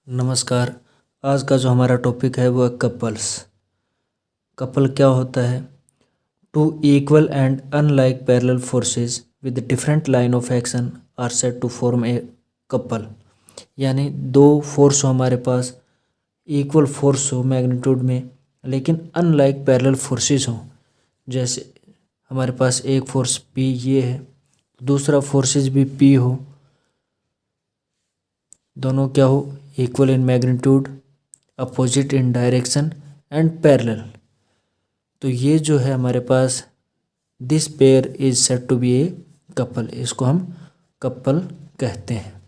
नमस्कार। आज का जो हमारा टॉपिक है वो है कपल्स। कपल क्या होता है? Two equal and unlike parallel forces with different line of action are said to form a couple. यानी दो फोर्स हो हमारे पास, इक्वल फोर्स हो मैग्नीट्यूड में, लेकिन अनलाइक पैरेलल फोर्सेस हो। जैसे हमारे पास एक फोर्स पी ये है, दूसरा फोर्सेस भी पी हो, दोनों क्या हो, equal in magnitude, opposite in direction and parallel. तो ये जो है हमारे पास, this pair is said to be a couple. इसको हम कपल कहते हैं।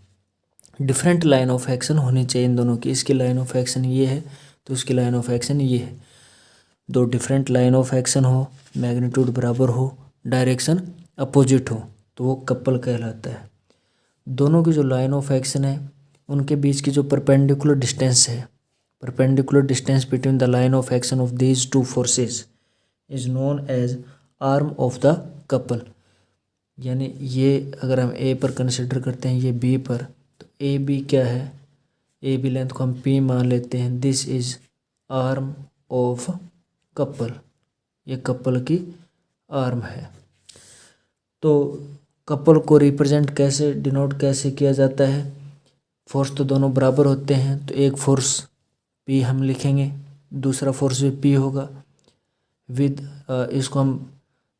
डिफरेंट लाइन ऑफ एक्शन होनी चाहिए इन दोनों की। इसकी लाइन ऑफ एक्शन ये है तो इसकी लाइन ऑफ एक्शन ये है। दो डिफरेंट लाइन ऑफ एक्शन हो, मैग्नीट्यूड बराबर हो, डायरेक्शन अपोजिट हो, तो वो कपल कहलाता है। दोनों की जो लाइन ऑफ एक्शन है उनके बीच की जो परपेंडिकुलर डिस्टेंस है, perpendicular distance between the line of action of these two forces is known as arm of the couple. यानी ये अगर हम ए पर कंसिडर करते हैं, ये बी पर, तो ए बी क्या है, ए बी लेंथ को हम पी मान लेते हैं। This is arm of couple, ये कपल की आर्म है। तो कपल को रिप्रेजेंट कैसे, डिनोट कैसे किया जाता है? फोर्स तो दोनों बराबर होते हैं, तो एक फोर्स पी हम लिखेंगे, दूसरा फोर्स भी पी होगा, विद इसको हम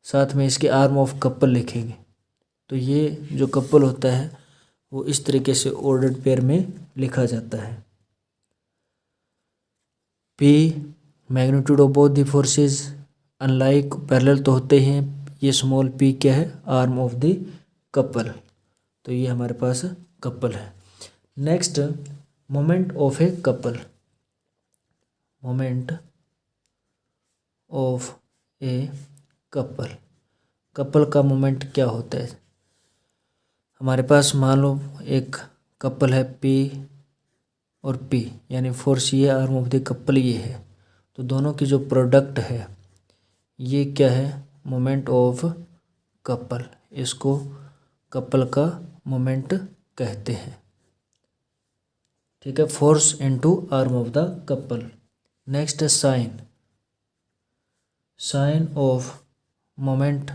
साथ में इसके आर्म ऑफ कपल लिखेंगे। तो ये जो कपल होता है वो इस तरीके से ऑर्डर्ड पेयर में लिखा जाता है। P magnitude of both the forces, unlike parallel तो होते हैं, ये स्मॉल पी क्या है, आर्म ऑफ द कपल। तो ये हमारे पास कपल है। Next, moment of a couple. Moment of a couple, couple का मोमेंट क्या होता है? हमारे पास मान लो एक कपल है पी और पी, यानी फोर्स ये, आर्म ऑफ द कपल ये है, तो दोनों की जो प्रोडक्ट है ये क्या है, मोमेंट ऑफ कपल। इसको कपल का मोमेंट कहते हैं। ठीक है, force into arm of the couple. Next है sign, sign of moment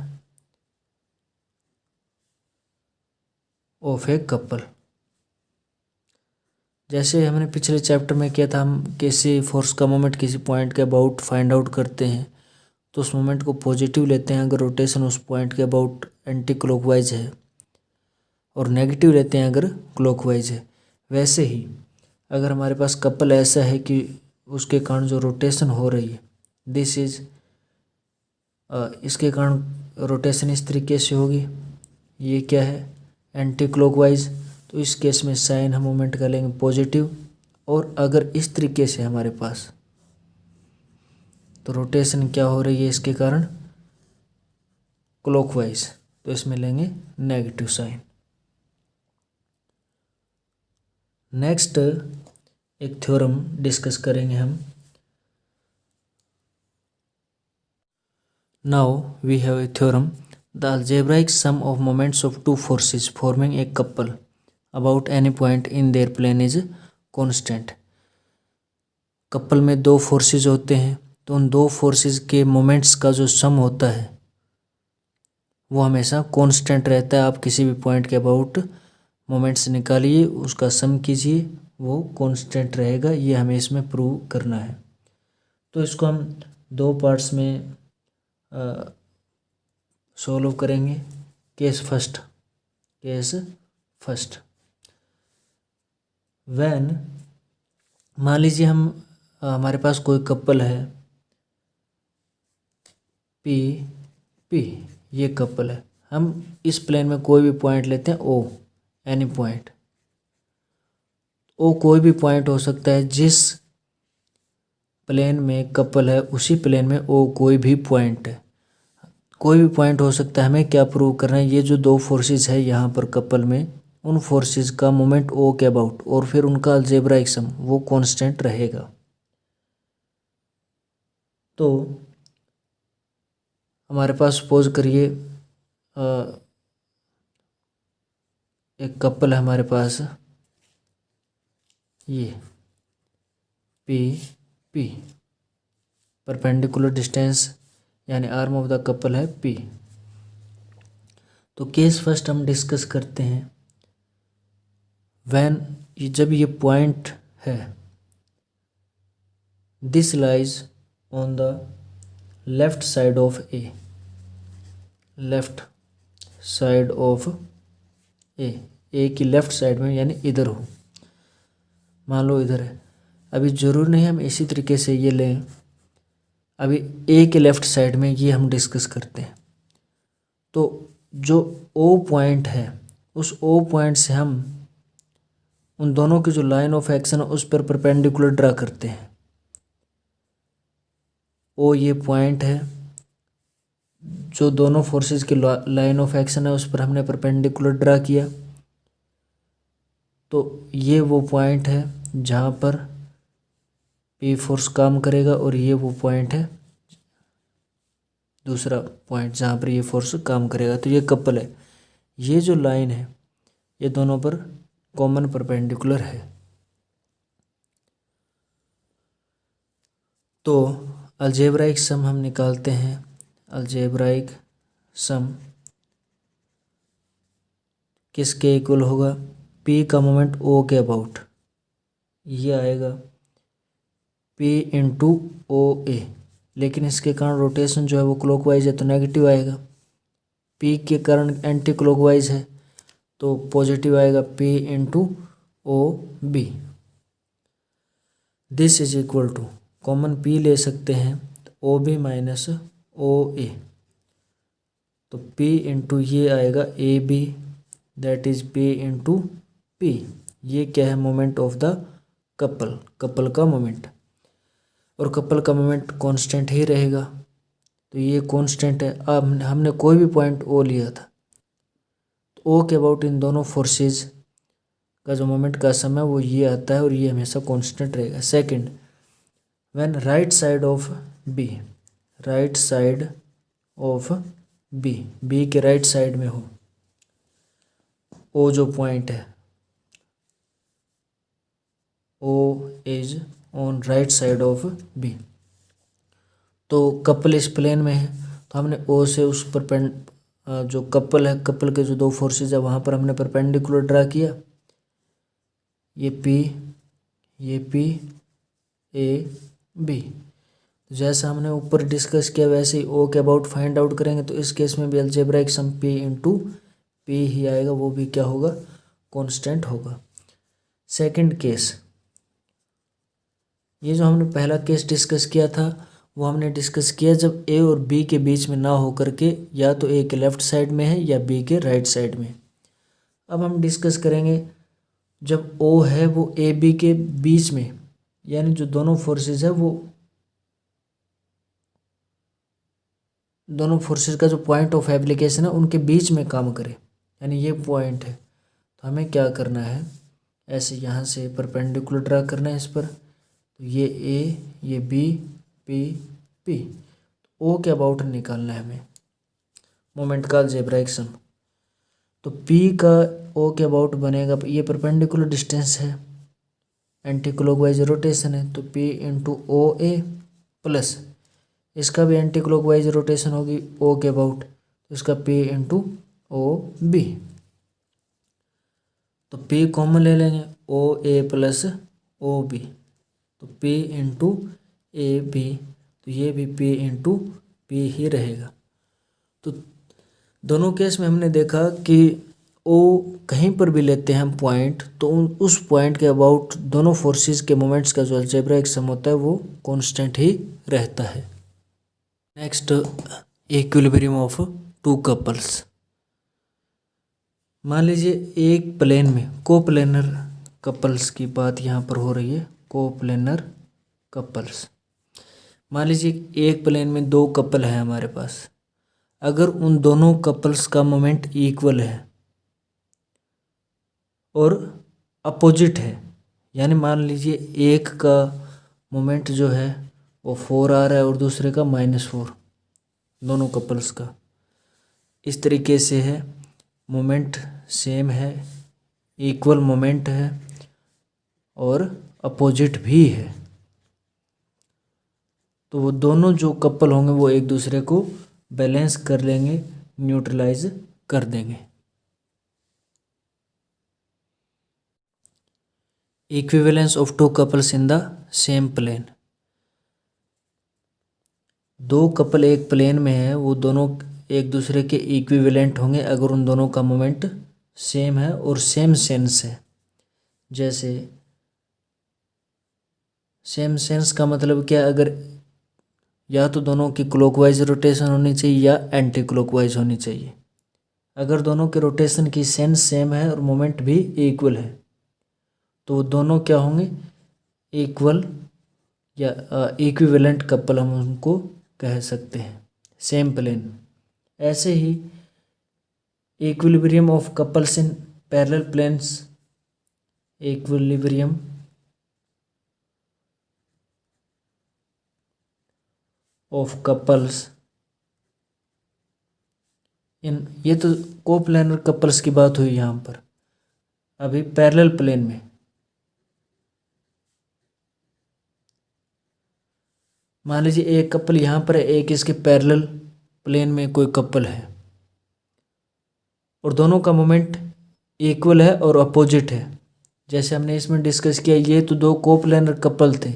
of a couple. जैसे हमने पिछले चैप्टर में किया था, हम किसी फोर्स का मोमेंट किसी पॉइंट के अबाउट फाइंड आउट करते हैं तो उस मोमेंट को पॉजिटिव लेते हैं अगर रोटेशन उस पॉइंट के अबाउट एंटी क्लॉकवाइज है, और नेगेटिव लेते हैं अगर क्लॉकवाइज है। वैसे ही अगर हमारे पास कपल ऐसा है कि उसके कारण जो रोटेशन हो रही है, दिस इज इसके कारण रोटेशन इस तरीके से होगी, ये क्या है, एंटी क्लॉकवाइज, तो इस केस में साइन हम मोमेंट का लेंगे पॉजिटिव। और अगर इस तरीके से हमारे पास, तो रोटेशन क्या हो रही है इसके कारण, क्लॉकवाइज, तो इसमें लेंगे नेगेटिव साइन। नेक्स्ट एक थ्योरम डिस्कस करेंगे हम। Now we have a theorem, the algebraic sum of moments of two forces forming a couple about any point in their plane is constant। Couple में दो forces होते हैं, तो उन दो फोर्सेस के मोमेंट्स का जो सम होता है वो हमेशा कांस्टेंट रहता है। आप किसी भी पॉइंट के अबाउट मोमेंट्स निकालिए, उसका सम कीजिए, वो कांस्टेंट रहेगा। ये हमें इसमें प्रूव करना है। तो इसको हम दो पार्ट्स में सॉल्व करेंगे। केस फर्स्ट, व्हेन, मान लीजिए हम हमारे पास कोई कपल है पी पी, ये कपल है। हम इस प्लेन में कोई भी पॉइंट लेते हैं, ओ, एनी पॉइंट, ओ कोई भी पॉइंट हो सकता है। जिस प्लेन में कपल है उसी प्लेन में ओ कोई भी पॉइंट है, कोई भी पॉइंट हो सकता है। हमें क्या प्रूव करना है, ये जो दो फोर्सेस है यहाँ पर कपल में, उन फोर्सेस का मोमेंट ओ के अबाउट और फिर उनका अलजेब्राइक सम वो कांस्टेंट रहेगा। तो हमारे पास सपोज करिए एक कपल है हमारे पास ये पी पी, परपेंडिकुलर डिस्टेंस यानी आर्म ऑफ द कपल है पी। तो केस फर्स्ट हम डिस्कस करते हैं। व्हेन, जब ये पॉइंट है, this lies on the left side of A, left side of A की लेफ्ट साइड में, यानी इधर हो, मान लो इधर है। अभी जरूर नहीं हम इसी तरीके से ये लें, अभी ए के लेफ्ट साइड में ये हम डिस्कस करते हैं। तो जो ओ पॉइंट है, उस ओ पॉइंट से हम उन दोनों की जो लाइन ऑफ एक्शन है उस पर परपेंडिकुलर ड्रा करते हैं। ओ ये पॉइंट है, जो दोनों फोर्सेस की लाइन ऑफ एक्शन है उस पर हमने परपेंडिकुलर ड्रा किया। तो ये वो पॉइंट है जहाँ पर पी फोर्स काम करेगा, और ये वो पॉइंट है, दूसरा पॉइंट जहाँ पर ये फोर्स काम करेगा। तो ये कपल है, ये जो लाइन है ये दोनों पर कॉमन परपेंडिकुलर है। तो अलजेब्राइक सम हम निकालते हैं। अलजेब्राइक सम किसके इक्वल होगा? पी का मोमेंट ओ के अबाउट, ये आएगा पी इंटू ओ ए, लेकिन इसके कारण रोटेशन जो है वो क्लॉकवाइज है तो नेगेटिव आएगा। पी के कारण एंटी क्लॉकवाइज है तो पॉजिटिव आएगा, P into O B. This is equal to, common P ले सकते हैं, ओ बी माइनस ओ ए, तो पी इंटू ये आएगा A B, that is P into P. ये क्या है? Moment of the couple, couple का मोमेंट, और कपल का मोमेंट कांस्टेंट ही रहेगा, तो ये कांस्टेंट है। अब हमने कोई भी पॉइंट ओ लिया था, तो ओ के अबाउट इन दोनों फोर्सेस का जो मोमेंट का सम है वो ये आता है, और ये हमेशा कांस्टेंट रहेगा। Second, when right side of B, right side of B, B के राइट साइड में हो ओ जो पॉइंट है, O is on right side of B, तो कपल इस प्लेन में है, तो हमने ओ से उस पर जो कपल है, कपल के जो दो फोर्सेज है वहाँ पर हमने परपेंडिकुलर ड्रा किया। ये पी ए बी, जैसा हमने ऊपर डिस्कस किया वैसे ही ओ के अबाउट फाइंड आउट करेंगे। तो इस केस में भी algebraic some P into P ही आएगा, वो भी क्या होगा? कांस्टेंट होगा। सेकंड केस, ये जो हमने पहला केस डिस्कस किया था वो हमने डिस्कस किया जब ए और बी के बीच में ना हो करके या तो ए के लेफ्ट साइड में है या बी के राइट साइड में। अब हम डिस्कस करेंगे जब ओ है वो ए बी के बीच में, यानी जो दोनों फोर्सेस है वो दोनों फोर्सेस का जो पॉइंट ऑफ एप्लीकेशन है उनके बीच में काम करे, यानी ये पॉइंट है। तो हमें क्या करना है? ऐसे यहाँ से परपेंडिकुलर ड्रा करना है इस पर, तो ये ए, ये बी, पी पी, ओ के अबाउट निकालना है हमें मोमेंट का अलजेब्राइक सम। तो पी का ओ के अबाउट बनेगा, ये परपेंडिकुलर डिस्टेंस है, एंटी क्लॉकवाइज रोटेशन है, तो पी इंटू ओ ए प्लस इसका भी एंटी क्लॉकवाइज रोटेशन होगी ओ के अबाउट, तो इसका पी इंटू ओ बी। तो पी कॉमन ले लेंगे, ओ ए प्लस ओ बी, तो पी इंटू ए बी, तो ये भी पी इंटू पी ही रहेगा। तो दोनों केस में हमने देखा कि ओ कहीं पर भी लेते हैं हम पॉइंट, तो उस पॉइंट के अबाउट दोनों फोर्सेस के मोमेंट्स का जो अलजेब्राइक सम होता है वो कांस्टेंट ही रहता है। Next, equilibrium of two couples. मान लीजिए एक प्लेन में कोप्लेनर कपल्स की बात यहाँ पर हो रही है, कोप्लेनर कपल्स। मान लीजिए एक प्लेन में दो कपल है हमारे पास, अगर उन दोनों कपल्स का मोमेंट इक्वल है और अपोजिट है, यानी मान लीजिए एक का मोमेंट जो है वो 4 आ रहा है और दूसरे का -4, दोनों कपल्स का इस तरीके से है, मोमेंट सेम है, इक्वल मोमेंट है, और अपोजिट भी है। तो वो दोनों जो कपल होंगे वो एक दूसरे को बैलेंस कर लेंगे, न्यूट्रलाइज कर देंगे। Equivalence of two couples in the same plane. दो कपल एक प्लेन में है, वो दोनों एक दूसरे के इक्विवेलेंट होंगे अगर उन दोनों का मोमेंट सेम है और सेम सेंस है। जैसे सेम सेंस का मतलब क्या, अगर या तो दोनों की क्लॉकवाइज रोटेशन होनी चाहिए या एंटी क्लॉकवाइज होनी चाहिए। अगर दोनों के रोटेशन की सेंस सेम है और मोमेंट भी इक्वल है तो दोनों क्या होंगे, इक्वल या इक्विवेलेंट कपल हम उनको कह सकते हैं, सेम प्लेन। ऐसे ही equilibrium of couples in parallel planes, equilibrium of couples in, ये तो कोप्लेनर कपल्स की बात हुई यहाँ पर। अभी पैरेलल प्लेन में मान लीजिए एक कपल यहाँ पर है, एक इसके पैरेलल प्लेन में कोई कपल है और दोनों का मोमेंट इक्वल है और अपोजिट है। जैसे हमने इसमें डिस्कस किया, ये तो दो कोप्लेनर कपल थे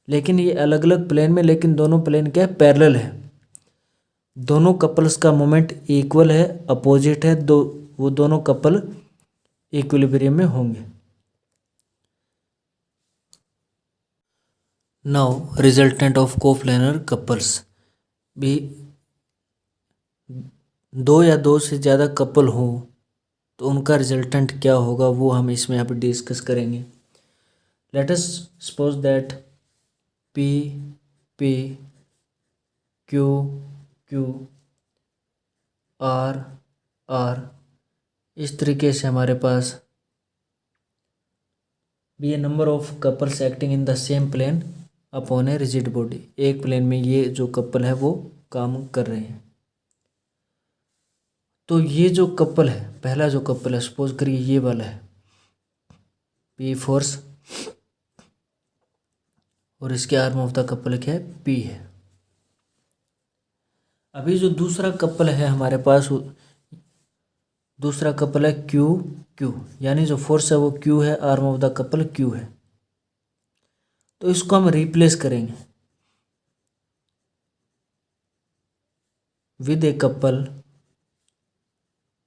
लेकिन ये अलग अलग प्लेन में, लेकिन दोनों प्लेन क्या है, पैरेलल है। दोनों कपल्स का मोमेंट इक्वल है, अपोजिट है, वो दोनों कपल इक्विलिब्रियम में होंगे। Now resultant of coplanar couples भी, दो या दो से ज़्यादा कपल हो तो उनका रिजल्टेंट क्या होगा वो हम इसमें यहाँ पर डिस्कस करेंगे। Let us suppose that P P Q Q R R, इस तरीके से हमारे पास भी a number of couples acting in the same plane upon a rigid body. एक प्लेन में ये जो कपल है वो काम कर रहे हैं। तो ये जो कपल है, पहला जो कपल है, सपोज करिए ये वाला है पी फोर्स और इसके आर्म ऑफ द कपल क्या है, पी है। अभी जो दूसरा कपल है हमारे पास, दूसरा कपल है क्यू क्यू, यानी जो फोर्स है वो क्यू है, arm of the couple Q है। तो इसको हम रिप्लेस करेंगे विद ए कपल,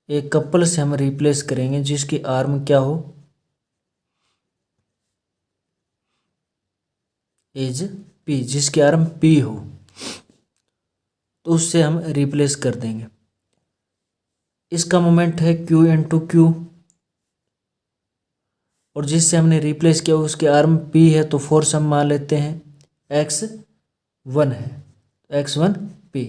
एक कपल से हम रिप्लेस करेंगे जिसकी आर्म क्या हो, एज पी, जिसकी आर्म पी हो, तो उससे हम रिप्लेस कर देंगे। इसका मोमेंट है क्यू इंटू क्यू और जिससे हमने रिप्लेस किया उसके आर्म पी है, तो फोर्स हम मान लेते हैं x1 है, x1 पी।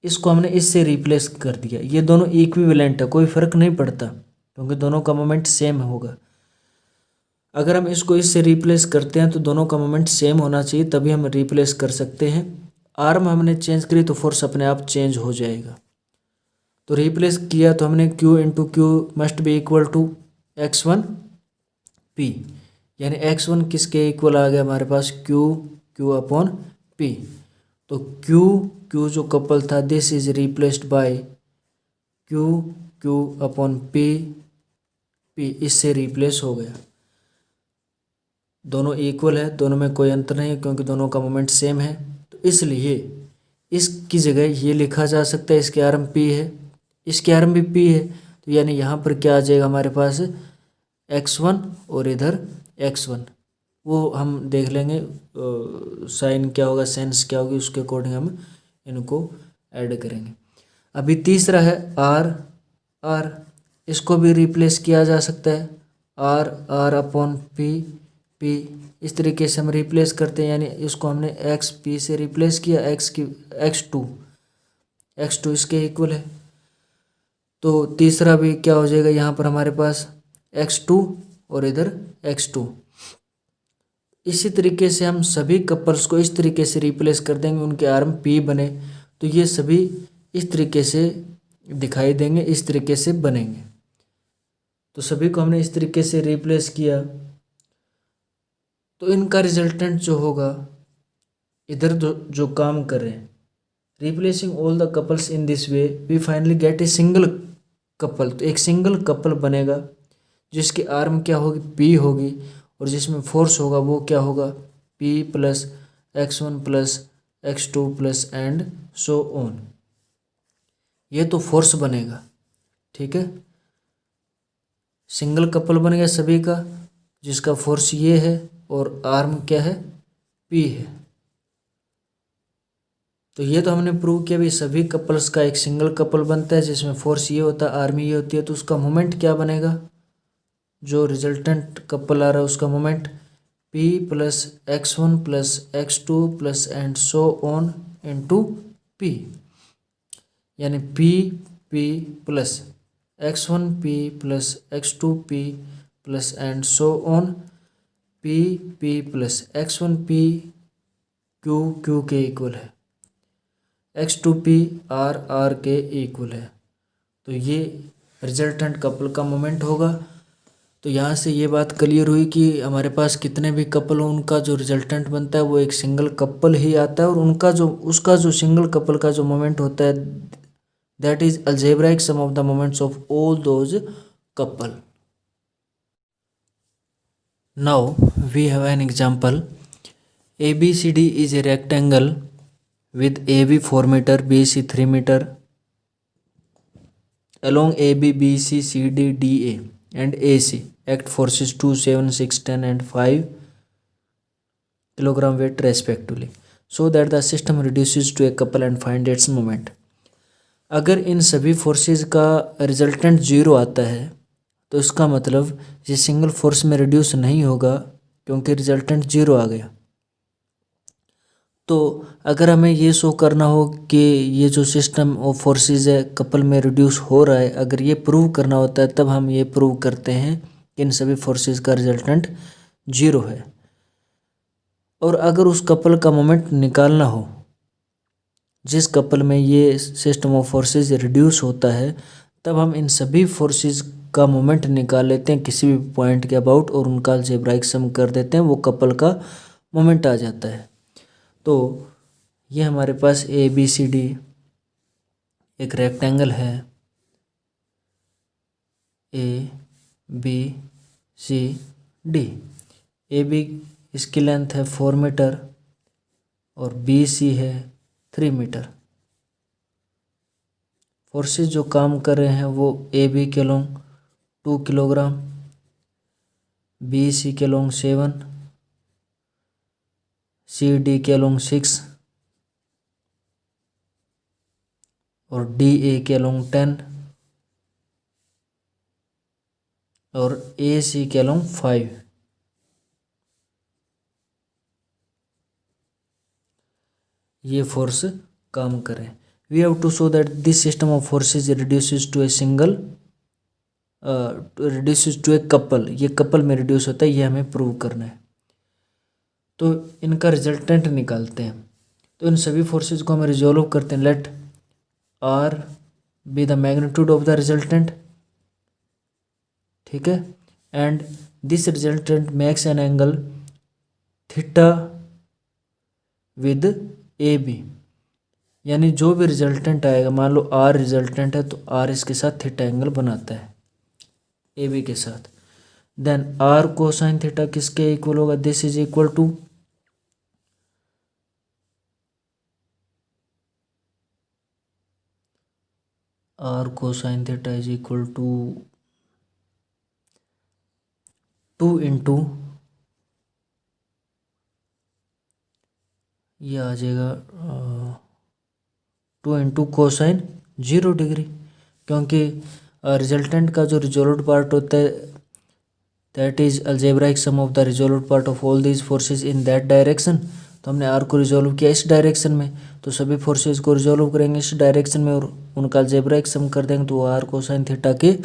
इसको हमने इससे रिप्लेस कर दिया। ये दोनों इक्विवेलेंट है, कोई फर्क नहीं पड़ता क्योंकि दोनों का मोमेंट सेम होगा। अगर हम इसको इससे रिप्लेस करते हैं तो दोनों का मोमेंट सेम होना चाहिए, तभी हम रिप्लेस कर सकते हैं। आर्म हमने चेंज करी तो फोर्स अपने आप चेंज हो जाएगा। तो रिप्लेस किया तो हमने Q into Q must be equal to x1 P, यानी x1 किसके इक्वल आ गया हमारे पास, Q अपॉन P। तो Q जो कपल था, this is replaced by Q upon P, इससे रिप्लेस हो गया। दोनों इक्वल है, दोनों में कोई अंतर नहीं है क्योंकि दोनों का मोमेंट सेम है। तो इसलिए इसकी जगह ये लिखा जा सकता है, इसके आर्म P है, इसके आर्म भी P है, तो यानी यहाँ पर क्या आ जाएगा हमारे पास x1 और इधर x1। वो हम देख लेंगे साइन क्या होगा, सेंस क्या होगी, उसके अकॉर्डिंग हम इनको ऐड करेंगे। अभी तीसरा है R, इसको भी रिप्लेस किया जा सकता है, R अपॉन P, इस तरीके से हम रिप्लेस करते हैं। यानी इसको हमने XP से रिप्लेस किया, x2 इसके इक्वल है। तो तीसरा भी क्या हो जाएगा, यहाँ पर हमारे पास x2 और इधर x2। इसी तरीके से हम सभी कपल्स को इस तरीके से रिप्लेस कर देंगे, उनके आर्म P बने तो ये सभी इस तरीके से दिखाई देंगे, इस तरीके से बनेंगे। तो सभी को हमने इस तरीके से रिप्लेस किया। तो इनका रिजल्टेंट जो होगा, इधर जो काम कर रहे हैं, replacing all the couples in this way we finally get a single couple. तो एक सिंगल कपल बनेगा जिसकी आर्म क्या होगी, पी होगी, और जिसमें फोर्स होगा वो क्या होगा, P plus x1 plus x2 plus and so on. ये तो फोर्स बनेगा, ठीक है। सिंगल कपल बन गया सभी का, जिसका फोर्स ये है और आर्म क्या है, पी है। तो ये तो हमने प्रूव किया भी सभी कपल्स का एक सिंगल कपल बनता है जिसमें फोर्स ये होता है, आर्म ये होती है। तो उसका मोमेंट क्या बनेगा, जो रिजल्टेंट कपल आ रहा है उसका moment P plus x1 plus x2 plus and so on into P, यानी P plus x1 P plus x2 P plus and so on P plus x1 P Q के equal है, x2 P R के equal है। तो ये resultant couple का moment होगा। तो यहाँ से ये बात क्लियर हुई कि हमारे पास कितने भी कपल हो उनका जो रिजल्टेंट बनता है वो एक सिंगल कपल ही आता है, और उसका जो सिंगल कपल का जो मोमेंट होता है that is algebraic sum of the moments of all those couple. Now we have an example, ABCD is a rectangle with AB 4 meter, BC 3 meter, along AB, BC, CD, DA and AC act forces 2, 7, 6, 10 and 5 kilogram weight respectively, so that the system reduces to a couple and find its moment। अगर इन सभी forces का resultant zero आता है तो इसका मतलब ये single force में रिड्यूस नहीं होगा क्योंकि रिजल्टेंट जीरो आ गया। तो अगर हमें ये शो करना हो कि ये जो सिस्टम ऑफ फोर्सेस है कपल में रिड्यूस हो रहा है, अगर ये प्रूव करना होता है तब हम ये प्रूव करते हैं कि इन सभी फोर्सेस का रिजल्टेंट जीरो है। और अगर उस कपल का मोमेंट निकालना हो जिस कपल में ये सिस्टम ऑफ फोर्सेस रिड्यूस होता है, तब हम इन सभी फोर्सेस का मोमेंट निकाल लेते हैं किसी भी पॉइंट के अबाउट और उनका अलजेब्राइक सम कर देते हैं, वो कपल का मोमेंट आ जाता है। तो ये हमारे पास ABCD एक रेक्टेंगल है, ABCD। AB इसकी लेंथ है 4 मीटर और BC है 3 मीटर। फोर्सेस जो काम कर रहे हैं वो AB के लॉन्ग 2 किलोग्राम, BC के लॉन्ग 7, CD के लॉन्ग 6 और DA के लॉन्ग 10 और AC के लॉन्ग 5। ये फोर्स काम करें। We have to show that this system of forces reduces to a single reduces to a couple. ये कपल में रिड्यूस होता है, ये हमें प्रूव करना है। तो इनका रिजल्टेंट निकालते हैं। तो इन सभी फोर्सेस को हम रिजोल्व करते हैं। Let R be the magnitude of the resultant, ठीक है, and this resultant makes an angle theta with AB। यानी जो भी रिजल्टेंट आएगा, मान लो R रिजल्टेंट है तो R इसके साथ थीटा एंगल बनाता है AB के साथ। देन R कोसाइन थीटा किसके इक्वल होगा, this is equal to R cosine theta is equal to 2 into ये आ जाएगा 2 इंटू कोसाइन 0 डिग्री, क्योंकि रिजल्टेंट का जो रिजोल्व पार्ट होता है that is algebraic sum of the resolve part of all these forces in that direction. तो हमने R को रिजोल्व किया इस डायरेक्शन में, तो सभी फोर्सेस को रिजोल्व करेंगे इस डायरेक्शन में और उनका अलजेब्राइक सम कर देंगे तो R कोसाइन थीटा के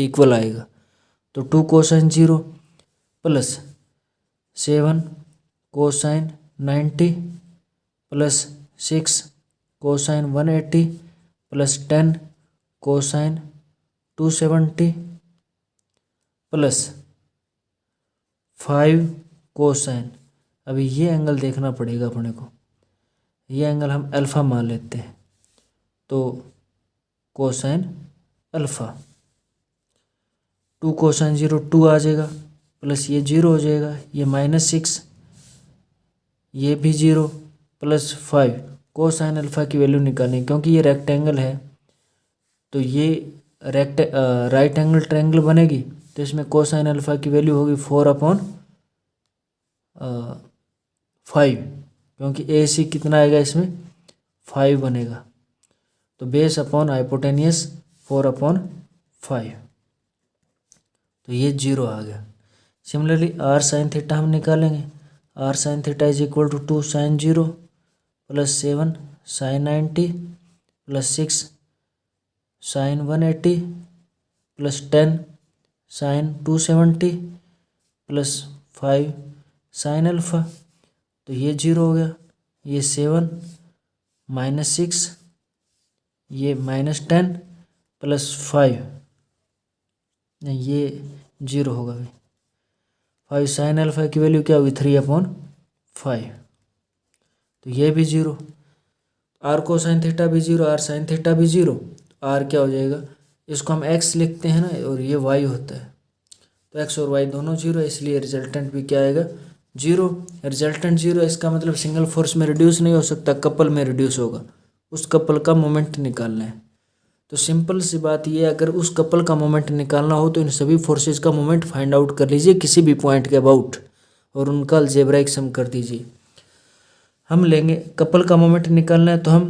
इक्वल आएगा। तो 2 cosine 0 plus 7 cosine 90 plus 6 cosine 180 plus 10 cosine 270 plus 5 cosine अभी ये एंगल देखना पड़ेगा अपने को, ये एंगल हम अल्फ़ा मान लेते हैं, तो कोसाइन अल्फ़ा 2 कोसाइन 0 2 आ जाएगा, प्लस ये 0 हो जाएगा, ये -6, ये भी 0 प्लस 5। कोसाइन अल्फ़ा की वैल्यू निकालनी, क्योंकि ये रेक्टेंगल है तो ये राइट एंगल ट्रायंगल बनेगी, तो इसमें कोसाइन अल्फ़ा की वैल्यू होगी 4/5, क्योंकि ए सी कितना आएगा इसमें 5 बनेगा, तो बेस अपॉन हाइपोटेनियस 4/5, तो ये 0 आ गया। सिमिलरली आर साइन थीटा हम निकालेंगे, R sine theta is equal to 2 sine 0 plus 7 sine 90 plus 6 sine 180 plus 10 sine 270 plus 5 sine alpha, तो ये 0 हो गया, ये 7 -6, ये -10 प्लस 5, नहीं ये 0 होगा भाई, 5 साइन अल्फ़ा की वैल्यू क्या होगी 3/5, तो ये भी 0, आर कोसाइन थीटा भी 0, आर साइन थीटा भी 0, आर क्या हो जाएगा, इसको हम x लिखते हैं ना और ये y होता है, तो x और y दोनों 0 है, इसलिए रिजल्टेंट भी क्या आएगा 0। रिजल्टेंट 0 है, इसका मतलब सिंगल फोर्स में रिड्यूस नहीं हो सकता, कपल में रिड्यूस होगा, उस कपल का मोमेंट निकालना है। तो सिंपल सी बात ये, अगर उस कपल का मोमेंट निकालना हो तो इन सभी फोर्सेस का मोमेंट फाइंड आउट कर लीजिए किसी भी पॉइंट के अबाउट, और उनका अलजेब्राइक सम कर दीजिए। हम लेंगे कपल का मोमेंट निकालना है तो हम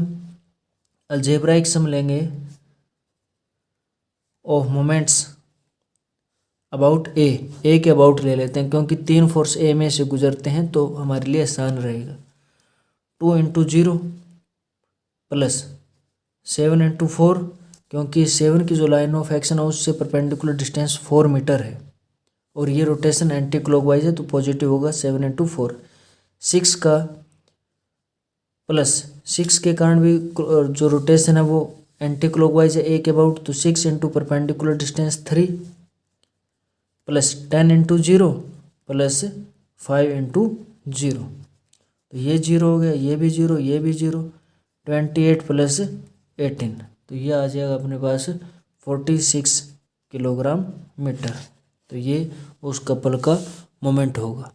अलजेब्राइक सम लेंगे ऑफ मोमेंट्स अबाउट ए के अबाउट ले लेते हैं, क्योंकि 3 फोर्स ए में से गुजरते हैं तो हमारे लिए आसान रहेगा। 2 × 0 प्लस 7 × 4, क्योंकि 7 की जो लाइन ऑफ एक्शन है उससे परपेंडिकुलर डिस्टेंस 4 मीटर है, और ये रोटेशन एंटी क्लॉकवाइज है तो पॉजिटिव होगा 7 × 4। 6 का प्लस 6 के कारण भी जो रोटेशन है वो एंटी क्लॉकवाइज है ए के अबाउट, तो 6 × परपेंडिकुलर डिस्टेंस 3 प्लस 10 × 0 प्लस 5 × 0, तो ये 0 हो गया, ये भी 0, ये भी 0, 28 प्लस 18, तो ये आ जाएगा अपने पास 46 किलोग्राम मीटर, तो ये उस कपल का मोमेंट होगा।